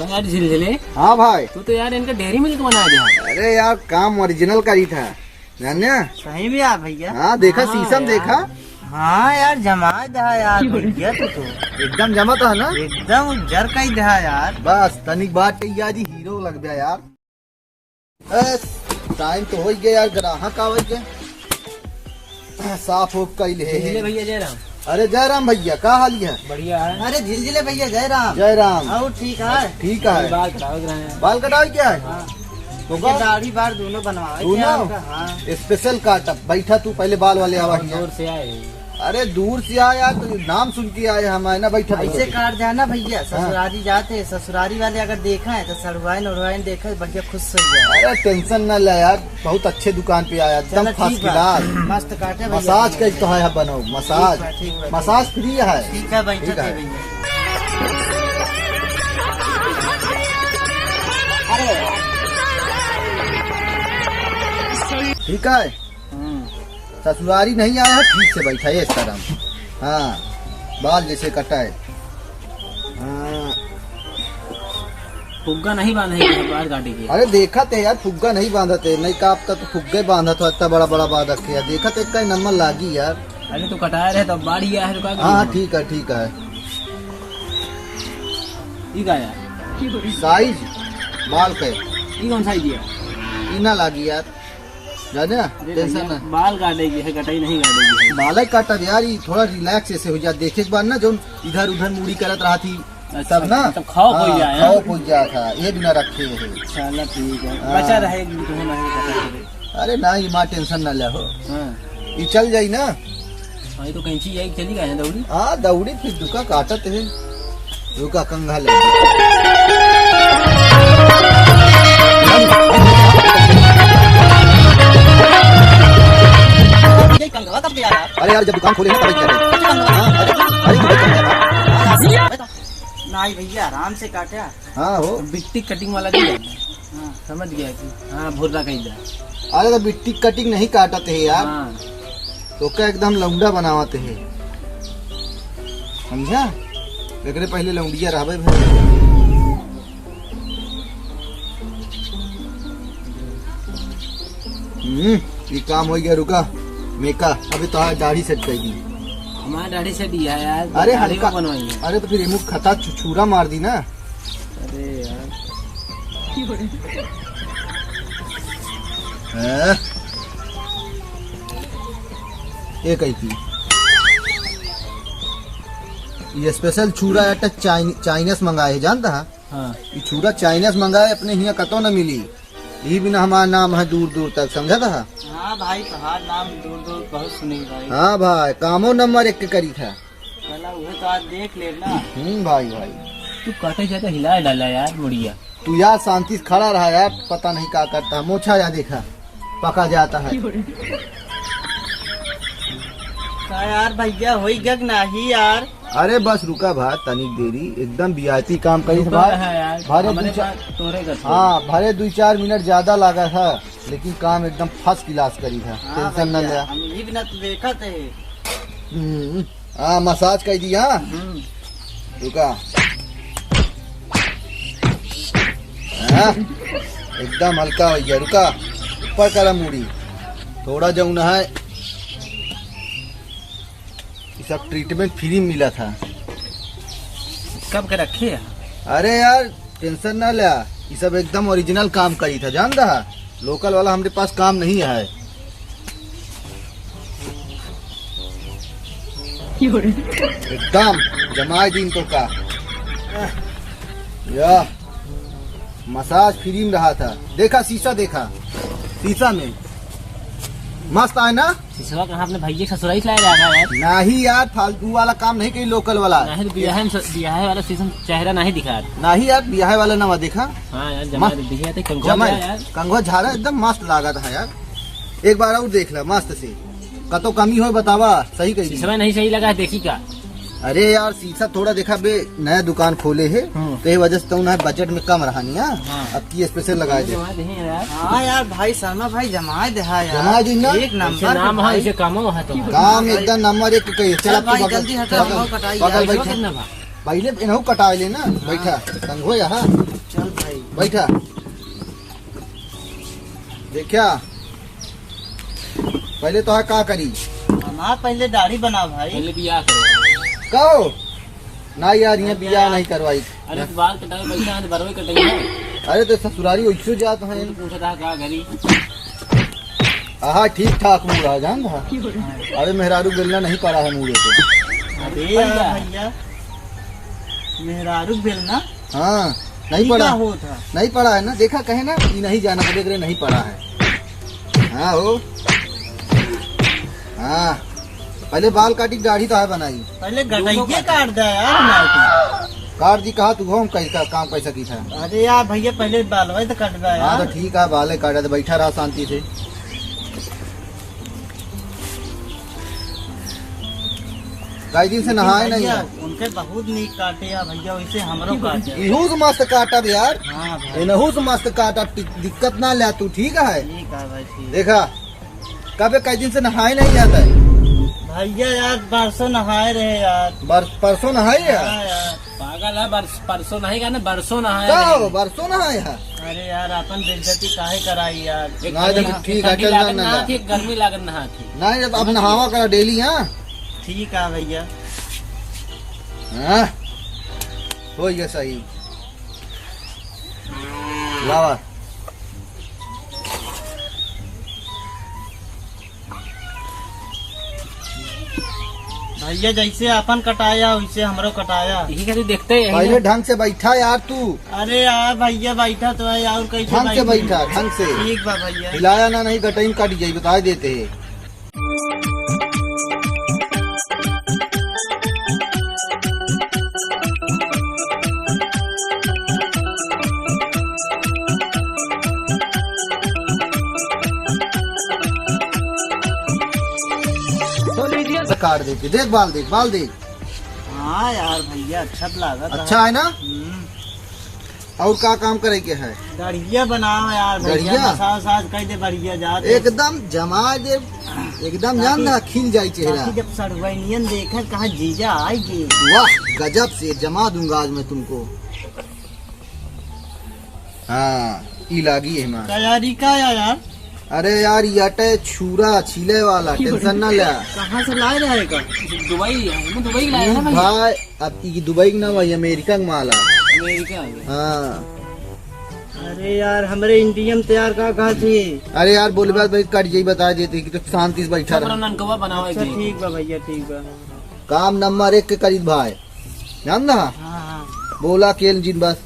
यार झिलझिले। हाँ भाई। तू तो यार इनका डेयरी मिल्क बना दिया। अरे यार काम ओरिजिनल का ही था जाने। सही में यार भैया। हाँ देखा हाँ शीशम यार। देखा। हाँ यार जमा दहा यार भैया तो एकदम जमा था ना। एकदम जर का ही दहा यार। बस तनिक बात यार हीरो लग गया यार। टाइम तो हो गया यार, ग्राहक आ गए साफ होप का ही ले। भैया जयराम। अरे जयराम भैया का हाल है? बढ़िया है। अरे झिलझिले भैया जय राम। जय राम। और ठीक है। ठीक है। बाल कटाओ रहे हैं। बाल कटाओ क्या है? हाँ। तो ये दाढ़ी बार दोनों बनवाए थे दोनों? आपका, हाँ। स्पेशल काटअप। बैठा तू पहले बाल वाले आवा हियां। दूर से आए। अरे दूर से आया यार, तो नाम सुन के आए हम, आए ना बैठा ऐसे काट जाना भैया, ससुरारी जाते हैं, ससुरारी वाले अगर देखा है तो सड़वाइन उड़वाइन देखा भैया खुश हो जाए। अरे टेंशन न ले यार, बहुत अच्छे दुकान पे आया, एकदम चलो फर्स्ट ठीक है। क्लास। मस्त काटे भैया। मसाज का तो है बनो, मसाज ठीक है। मसाज फ्री है। ठीक है बैठे ठीक थे है। भैया। ठीक है। ससुरारी नहीं आया है, ठीक से बैठा है इस तरह। हाँ बाल जैसे कटा है। हाँ। फुग्गा नहीं बांधा है बाल काटे की। अरे देखा थे यार फुग्गा नहीं बांधा थे, नहीं कापता तो फुग्गे बांधा था, इतना बड़ा बड़ा बांध रखे यार। देखा थे का नंबर लागी यार। अरे तो कटाया रहे तो बाढ़ ही आया है। रुका हाँ ठीक है ठीक है। ठीक है यार। साइज बाल के ये कौन सा दिया? इना लागी यार, जाने टेंशन ना। बाल काटेगी है, कटाई नहीं काटेगी। बाल काटा यार, ये थोड़ा रिलैक्स ऐसे हो जा। देखे के बाद ना जो इधर उधर मुड़ी करत रहा थी सब ना, सब खौफ हो गया है। खौफ हो गया था, ये भी ना रखे है। चलो ठीक है। हाँ। बचा रहे तो होना है। अरे ना ये माँ टेंशन ना ले हो, हाँ ये चल जाई ना। ये तो कैंची यही चली गए हैं दौड़ी। हाँ दौड़ी फिर दुका काटत है, दुका कंघा ले। अरे यार जब दुकान खोले ना तभी क्या नहीं भैया आराम से काटा। हाँ हो। बिट्टी कटिंग वाला दिया। हाँ समझ गया कि हाँ भुर्रा कहीं जा। अरे तो बिट्टी कटिंग नहीं काटते है यार, हाँ तो क्या एकदम लौंडा बनावते है, समझा? एकरे पहले लौंडिया रहबे भाई। ये काम हो गया, रुका मेका अभी तो दाढ़ी सेट कर दी। हमारा दाढ़ी से दिया है यार। अरे दाढ़ी हल्का, को बनवाई है। अरे तो फिर मुख खता छुरा मार दी ना। अरे यार हैं? ये कही थी ये स्पेशल छुरा या चाइनीस मंगाए है, जानता है? हाँ ये छुरा चाइनीस मंगाए, अपने यहाँ कतो न मिली। यही बिना हमारा नाम है दूर दूर तक, समझा था? हाँ भाई पहाड़ नाम दूर दूर बहुत सुनी भाई। हाँ भाई कामो नंबर 1 के करी था। चला उसे तो आज देख लेना। भाई भाई तू काटे जाते हिला डाला यार मुड़िया। तू यार शांति से खड़ा रहा यार, पता नहीं क्या करता है। मोछा या देखा पका जाता है। का यार भैया हो गग नहीं यार। अरे बस रुका भाई तनिक देरी, एकदम वीआईपी काम करी था रुका है भाई। यार। भरे हमारे दो चार- पास तोरे का छोड़। हाँ भरे 2-4 मिनट ज्यादा लगा था, लेकिन काम एकदम फर्स्ट क्लास करी था। हाँ टेंशन न भैया, लिया। हम यही बिना तो देखा थे। हाँ मसाज कर दी। हाँ रुका। हाँ, एकदम हल्का हो गया, रुका। ऊपर करा मुड़ी थोड़ा जाऊ ना है। ये सब ट्रीटमेंट फ्री मिला था। कब के रखे है? अरे यार टेंशन ना ले, ये सब एकदम ओरिजिनल काम करी था, जानता है? लोकल वाला हमारे पास काम नहीं है। एकदम जमाए दिन तो का या मसाज फ्री में रहा था। देखा शीशा, देखा शीशा में मस्त आए ना। सिसवा कहाँ अपने भैया ससुराई से लाया था यार। नहीं यार फालतू वाला काम नहीं करी, लोकल वाला। नहीं तो बियाह वाला सीजन चेहरा नहीं दिखा। नहीं यार ब्याह वाला ना देखा। हाँ यार जमा दिखा थे यार। कंगवा झाड़ा एकदम मस्त लगा था यार। एक बार और देख ला मस्त से, कतो कमी हो बतावा, सही कही। सिसवा नहीं सही लगा देखी का। अरे यार शीशा थोड़ा देखा बे, नया दुकान खोले है तो ये वजह से तो ना बजट में कम रहा नहीं। हाँ। अब की स्पेशल लगाए दे। हाँ यार भाई शर्मा भाई जमाए दहा यार। जमाए दी ना। एक नंबर नाम है काम है तो काम एकदम नंबर 1 कही। चल भाई जल्दी हटा, बगल बैठे। पहले इनहू कटा ले ना। बैठा संगो यहाँ चल भाई। बैठा। देखा पहले तो का करी हमार पहले दाढ़ी बना भाई। पहले बियाह करो। कहो ना यार यहाँ बियाह नहीं करवाई। अरे तो बाल कटाए पैसा है तो बरवे कटेंगे। अरे तो ससुरारी वैसे जात है। तो पूछा था का घरी। हाँ ठीक ठाक मूड है जान रहा। अरे मेहरारू बेलना नहीं पड़ा है मूड को। अरे यार भैया मेहरारू बेलना हाँ नहीं ई पड़ा का होता। नहीं पड़ा है ना। देखा कहे ना ये नहीं जाना देख रहे नहीं पड़ा है। हाँ हो हाँ पहले बाल काटी दाढ़ी तो है बनाई। पहले गटाइए काट दे यार हमारे काट दी कहा तू हम कैसा काम कैसा की था। को। अरे यार भैया पहले बालवा तो कट दे हाँ यार। तो ठीक है बाले काटा तो बैठा रहा शांति से। कई दिन से नहाए नहीं भैया, है। उनके बहुत नीक काटे या भैया वैसे हमरो काटे। इहू से मस्त काटा दे यार। हाँ भाई इनहू से मस्त काटा दिक्कत ना ले तू ठीक है। ठीक है भाई ठीक। देखा कब कई दिन से नहाए नहीं जाता है। भैया यार परसों नहाए रहे यार। परसों नहाए हाँ है। यार। पागल है परसों नहीं का ना बरसों नहाए। क्या बरसों नहाए है। अरे यार अपन बेइज्जती काहे कराई यार। ना जब ठीक है चल ना ना थी गर्मी लागत नहा थी। ना जब अब नहावा करा डेली। हाँ ठीक है भैया। हाँ हो गया सही। लावा भैया जैसे अपन कटाया वैसे हमरो कटाया। यही खाली देखते हैं पहले ढंग से बैठा यार तू। अरे यार भैया बैठा तो है यार कैसे ढंग से बैठी? बैठा ढंग से। ठीक बा भैया। हिलाया ना नहीं गटाई काट जाई बता देते हैं। काट देते देख बाल देख। हाँ यार भैया अच्छा तो लागत अच्छा है ना। और का काम करे के है। दाढ़िया बनाओ यार भैया। दाढ़िया? मसाज वसाज कर दे बढ़िया जाते। एकदम जमा दे एकदम जान ना खिल जाए चेहरा। ताकि जब सड़वैनियन देखा कहा जीजा आएगी। वाह गजब से जमा दूंगा आज मैं तुमको। हाँ ई लागी है मां। तैयारी का यार। अरे यार यटे छुरा छीले वाला टेंशन ना ले। कहाँ से लाए रहेगा। दुबई लाया ना भाई। भाई अब की दुबई ना भाई अमेरिका का माल है। अमेरिका हाँ अरे यार हमारे इंडियन तैयार कहाँ थी। अरे यार बोले बात भाई कट जाई बता देते कि तो शांति से बैठा रहा। ननकवा बनाओ अच्छा ठीक बा भैया ठीक बा। काम नंबर 1 के करीब भाई जान ना। हाँ हाँ बोला केल जिन बस।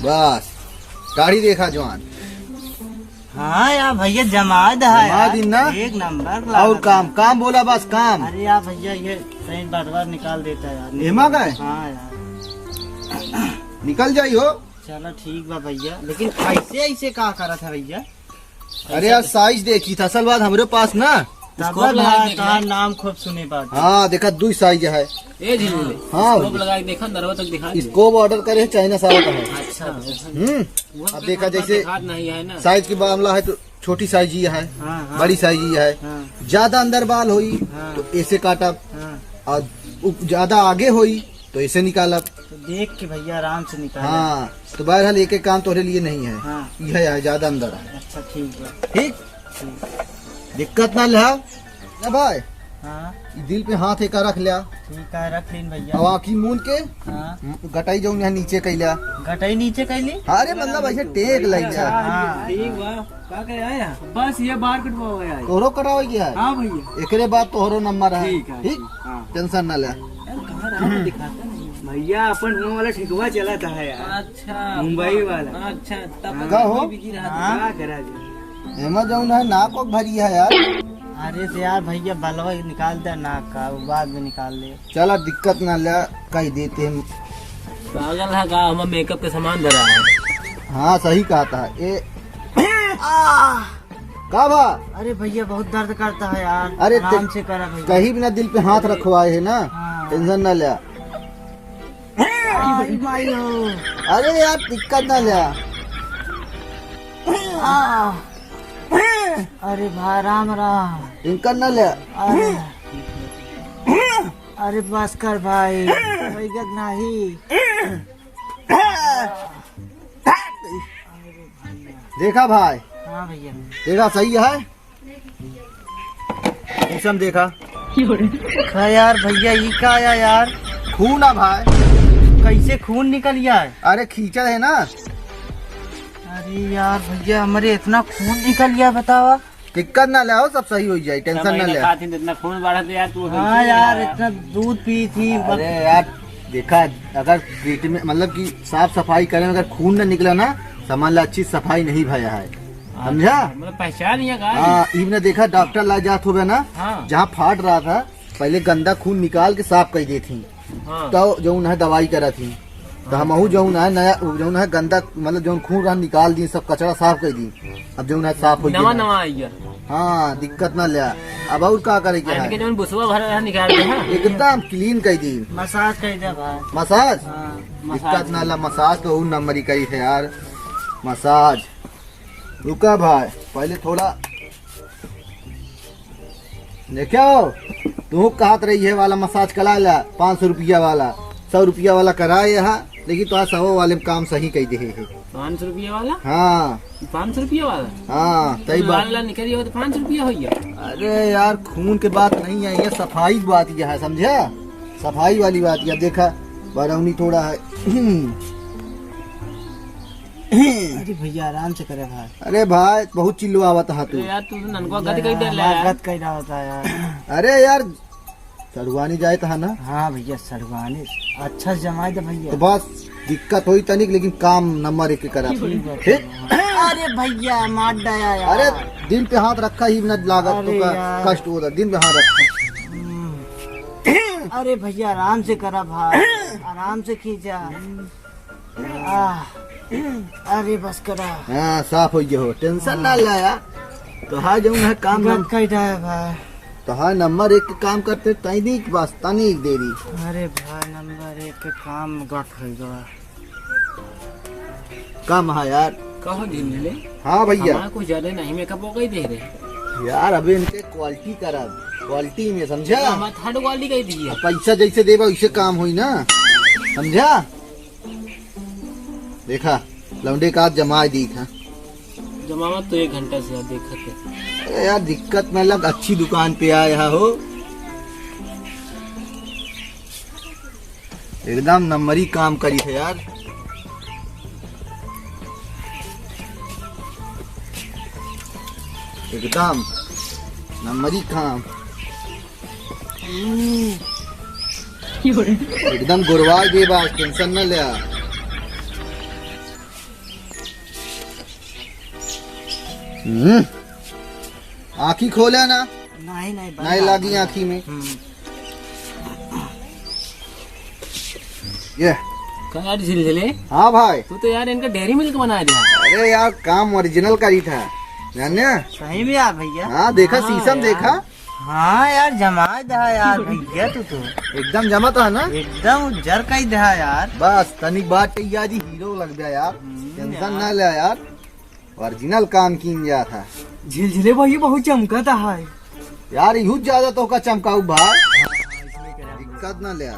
बस गाड़ी देखा जवान। हाँ यार भैया जमाद है जमा दिन ना। एक नंबर और काम बोला बस काम। अरे यार भैया ये सही बार निकाल देता है यार। हेमा गए हाँ यार निकल जाई हो। चलो ठीक बा भैया लेकिन ऐसे ऐसे का करा था भैया। अरे यार साइज देखी था असल बात हमारे पास ना। स्कोप लगा के देखना। कहा नाम खूब सुने बात। हाँ देखा 2 साइज है। ए झिल्ली हाँ स्कोप लगा के देखा दरवा तक दिखा दे। स्कोप ऑर्डर करे चाइना सारा का है। अच्छा अब देखा जैसे नहीं है ना। साइज की मामला है तो छोटी साइज ही है। हाँ हाँ बड़ी साइज ही है। हाँ ज्यादा अंदर बाल होई हाँ। तो ऐसे काटा हाँ और ज्यादा आगे होई तो ऐसे निकाला। तो देख के भैया आराम से निकाल। हाँ तो बहरहाल एक काम तोरे लिए नहीं है। हाँ यह है ज्यादा अंदर है। अच्छा ठीक बा। ठीक दिक्कत ना ले ना भाई। हाँ ई दिल पे हाथ एक रख लिया। ठीक है रख लीन भैया। अब आँखी मून के हाँ गटाई जाऊन यहाँ नीचे कैला। घटाई नीचे कैली। अरे मतलब ऐसे टेक लग गया। हाँ ठीक बा का करे आया बस ये बार कटवा आया। तोहरो करावे गया है। हाँ भैया एकरे बाद तोहरो नंबर है। ठीक है, ठीक हाँ। टेंशन ना ले। यार कहाँ रहा दिखाता नहीं। भैया अपन वहाँ वाला ठिकवा चला था यार। अच्छा मुंबई वाला। अच्छा तब का हो? बिजी रहा हाँ करा दे। एमा जाऊन है नाक को भरी है यार। अरे तो यार भैया बलवा निकाल दे नाक का वो बाद में निकाल ले। चला दिक्कत ना ले कह देते हैं। पागल है का हम मेकअप के सामान धरा है। हाँ सही कहा था ए का भा। अरे भैया बहुत दर्द करता है यार। अरे आराम से करा भैया। कहीं भी ना दिल पे हाथ रखवाए है ना। हाँ। टेंशन ना ले। आई भाई हो। अरे यार दिक्कत ना ले। अरे भाई राम राम। इनका न ले। अरे अरे बस कर भाई, नहीं। देखा भाई? हाँ भैया। देखा सही है? शीशम देखा? हाँ यार भैया, ये क्या आया यार? खून है भाई। कैसे खून निकल गया है? अरे खींचा है ना। अरे यार भैया, हमारे इतना खून निकल गया, बतावा। दिक्कत ना ले, सब सही हो जाए, टेंशन ना ले। इतना खून बढ़ा तो यार तू। हाँ यार, इतना दूध पी थी। अरे यार देखा, अगर पेट में मतलब कि साफ सफाई करें, अगर खून न निकला ना, समझ ला अच्छी सफाई नहीं भया है, समझा? मतलब पहचान नहीं है। हाँ, इबने देखा डॉक्टर ला जात हो ना। हाँ। जहाँ फाट रहा था, पहले गंदा खून निकाल के साफ कर दी थी। हाँ। तो जो है दवाई करा थी, तो हम जो है नया जो है गंदा मतलब जो खून रहा निकाल दी, सब कचरा साफ कर दी। अब जो है साफ हो नवा गया। नवा आई है। हाँ, दिक्कत ना लिया। अब और क्या करे क्या इनके जो बुसवा भर रहा निकाल दे। हाँ। एकदम क्लीन कर दी। मसाज कर दे भाई। मसाज? हाँ। दिक्कत ना ला, मसाज तो उन नंबर ही करी थे यार। मसाज रुका भाई, पहले थोड़ा देखो, तू कहत रही है वाला मसाज करा ला 500 रुपया वाला, 100 रुपया वाला कराए यहाँ, लेकिन तो 100 वाले में काम सही कह दे है। 500 रुपया वाला? हाँ 500 रुपया वाला? हाँ सही बात। वाला निकल हो तो 500 रुपया हो गया। अरे यार खून के बात नहीं है, ये सफाई की बात यह है, समझा? सफाई वाली बात यह देखा, बरौनी थोड़ा है। अरे भैया आराम से करे भाई। अरे भाई बहुत चिल्लो आवत है तू। यार तू ननको गद कह दे ले। गद कैला होता है यार। अरे यार सरुआनी जाए था ना। हाँ भैया, सरवानी अच्छा जमाए दे भैया। तो बस दिक्कत हुई तनिक, लेकिन काम नंबर 1 करा ठीक। अरे भैया मार डाया यार। अरे दिन पे हाथ रखा ही न लागत अरे तो यार। कष्ट होता, दिन पे हाथ रखा। अरे भैया आराम से करा भाई, आराम से खींचा। अरे बस करा। हाँ साफ हो गया हो, टेंशन ना लाया। तो हाँ जो है काम गद कैला है भाई। तो हाँ नंबर 1 के काम करते तनिक बस तनिक देरी। अरे भाई नंबर 1 के काम गट हो गया। काम है यार। कहो दिन ले। हाँ भैया। हमारा कुछ ज्यादा नहीं, मेकअप हो गई दे रहे यार अभी इनके क्वालिटी करा, क्वालिटी में समझा? हमारा थर्ड क्वालिटी कही दी है। पैसा जैसे देगा वैसे काम हुई ना, समझा? देखा लौंडे का जमा दी था। जमावत तो 1 घंटा से देखा थे। अरे यार दिक्कत मतलब अच्छी दुकान पे आया हो, एकदम नंबरी काम करी है यार। एकदम नंबरी काम, एकदम गुरवार दे बात, टेंशन न लिया। आँखी खोला ना? नहीं नहीं लगी आँखी में। ये यार झिलझिले, हाँ भाई। तू तो यार इनका डेयरी मिल्क बना दिया। अरे यार काम ओरिजिनल का ही था, जाने? सही में यार भैया। हाँ देखा, हाँ शीशम यार। देखा? हाँ यार जमा दहा यार भैया, तू तो एकदम जमा था ना? एकदम जर का ही दहा यार। बस तनिक बात यार हीरो लग गया यार, टेंशन ना ले यार, ओरिजिनल काम किन गया था। झिलझिले भैया बहुत चमका था यार यूं ज्यादा तो का चमकाऊ भाई, दिक्कत ना ले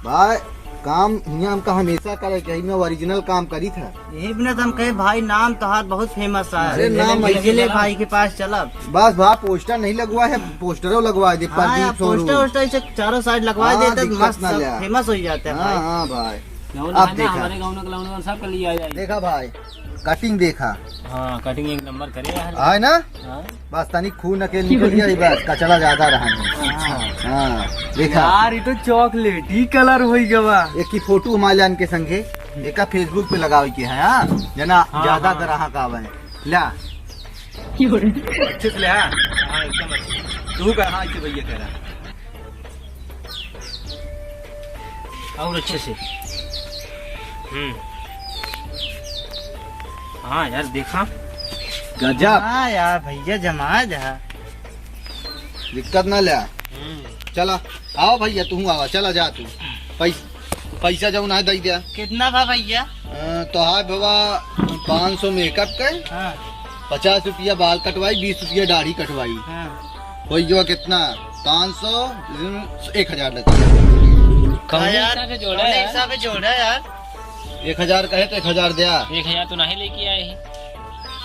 भाई। काम यहाँ हमका हमेशा करे चाहिए, मैं ओरिजिनल काम करी था। यही बिना हम कहे भाई, नाम तो हाथ बहुत फेमस है। अरे नाम झिलझिले भाई के पास चला। बस भाई पोस्टर नहीं लगवा है, पोस्टरों लगवा दे। हाँ यार, पोस्टर वोस्टर इसे चारों साइड लगवा हाँ, देते दिक्कत मस्त ना ले। फेमस हो जाते हैं हाँ भाई। हाँ भाई। अब देखा। हमारे गाँव में लाउन सब कर लिया जाए। देखा भाई, कटिंग देखा? हाँ कटिंग 1 नंबर करे यार। है ना? हाँ। बस तनिक खून अकेले निकल गया, बस कचरा ज्यादा रहा नहीं। हाँ देखा यार ये तो चॉकलेटी कलर हो गया। एक की फोटो हमारे के संगे एक फेसबुक पे लगावे के है। हाँ जना ज्यादा ग्राहक आवे ला अच्छे से ले। हाँ एकदम अच्छे। तू कहा कि भैया कह रहा और अच्छे से। हाँ यार देखा, गजब, हाँ यार भैया जमा दहा। दिक्कत ना ले। चला आओ भैया, तू आवा, चला जा तू। पैसा जो ना दे दिया कितना था भैया? तो हाँ बाबा 500 मेकअप के, हाँ 50 रुपया बाल कटवाई, 20 रुपया दाढ़ी कटवाई, हाँ हो जो कितना 500 1000 लगता हाँ यार, से जोड़ा हमने है एक साथ में जोड़ा यार। 1000 कहे तो 1000 दिया 1000 तो नहीं लेके आए हैं।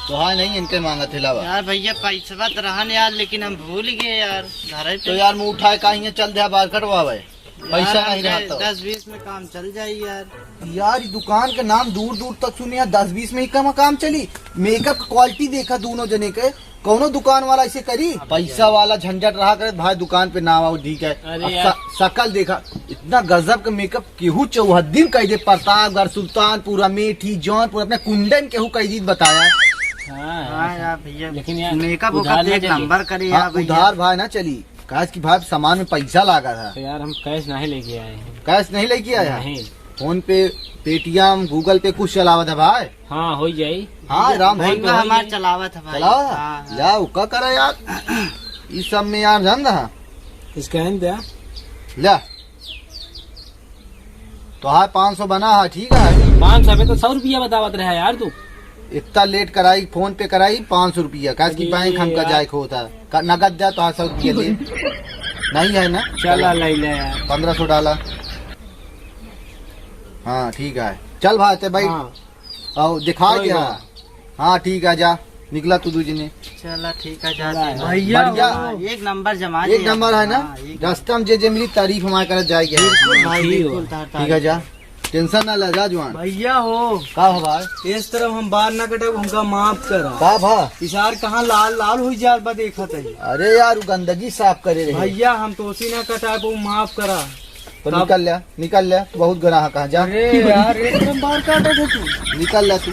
तो हाँ नहीं इनके मांगा थे लावा। यार भैया पैसा तो रहन यार, लेकिन हम भूल गए यार घर तो यार मुँह उठाए कहीं चल दिया बाल कटवावे, पैसा नहीं रहा तो 10-20 में काम चल जाए यार। यार दुकान के नाम दूर दूर तक सुने यार, 10-20 में ही काम चली। मेकअप की क्वालिटी देखा दोनों जने के, कौनो दुकान वाला ऐसे करी? पैसा वाला झंझट रहा करे भाई दुकान पे नाम आओ ठीक है। अरे अब यार। शकल देखा इतना गजब का मेकअप, केहू चौहद्दीन कह दे, प्रतापगढ़, सुल्तानपुर, अमेठी, जौनपुर, अपने कुंडन केहू कह दी बताया। हाँ यार भैया, लेकिन यार मेकअप उधार ना एक चलिए। नंबर करे हाँ, यार भैया। उधार भाई ना चली, काश की भाई सामान में पैसा लगा था। तो यार हम कैश नहीं लेके आए हैं। कैश नहीं लेके आया, नहीं। फोन पे, पेटीएम, गूगल पे कुछ चलावा था भाई? हाँ हो जाई। हाँ राम भाई बैंक में हमारा चलावा था भाई। चलावा हाँ, था या उका करा यार इस सब में यार जान रहा स्कैन दिया। ला तो हाँ 500 बना है ठीक है। 500 पे तो 100 रुपया बतावत रहा यार तू। इतना लेट कराई, फोन पे कराई 500 रुपया, काश की अरे बैंक हमका यार। जाए होता नगद दिया तो 100 रुपया ले नहीं है ना, चल ले ले यार। 1500 डाला। हाँ ठीक है चल भाई ते भाई हाँ। और दिखा कोई दिया। बात। हाँ ठीक है जा, निकला तू दूजी ने चला ठीक है जाते हैं। भैया, हाँ, एक नंबर जमा एक नंबर है ना, हाँ, एक- रास्ता में जे मिली तारीफ हमारे कर जाएगी। बिल्कुल भाई ठीक बिल्कुल है। तार- ठीक है जा, टेंशन ना ले जा जवान। भैया हो, का हो भाई? इस तरफ हम बाल न कटे हमका माफ करा। का भा? इशार कहाँ लाल लाल हो जा बा देखा था। अरे यार वो गंदगी साफ करे रहे। भैया हम तो उसी न कटा वो माफ करा। तो निकल लिया बहुत ग्राहक कहाँ जा। अरे यार एकदम बाल काटा था तू। निकल लिया तू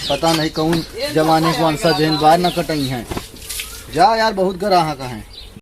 पता नहीं कौन जमाने को वंशज है, बाहर न कटाई है। जा यार बहुत ग्राहक है।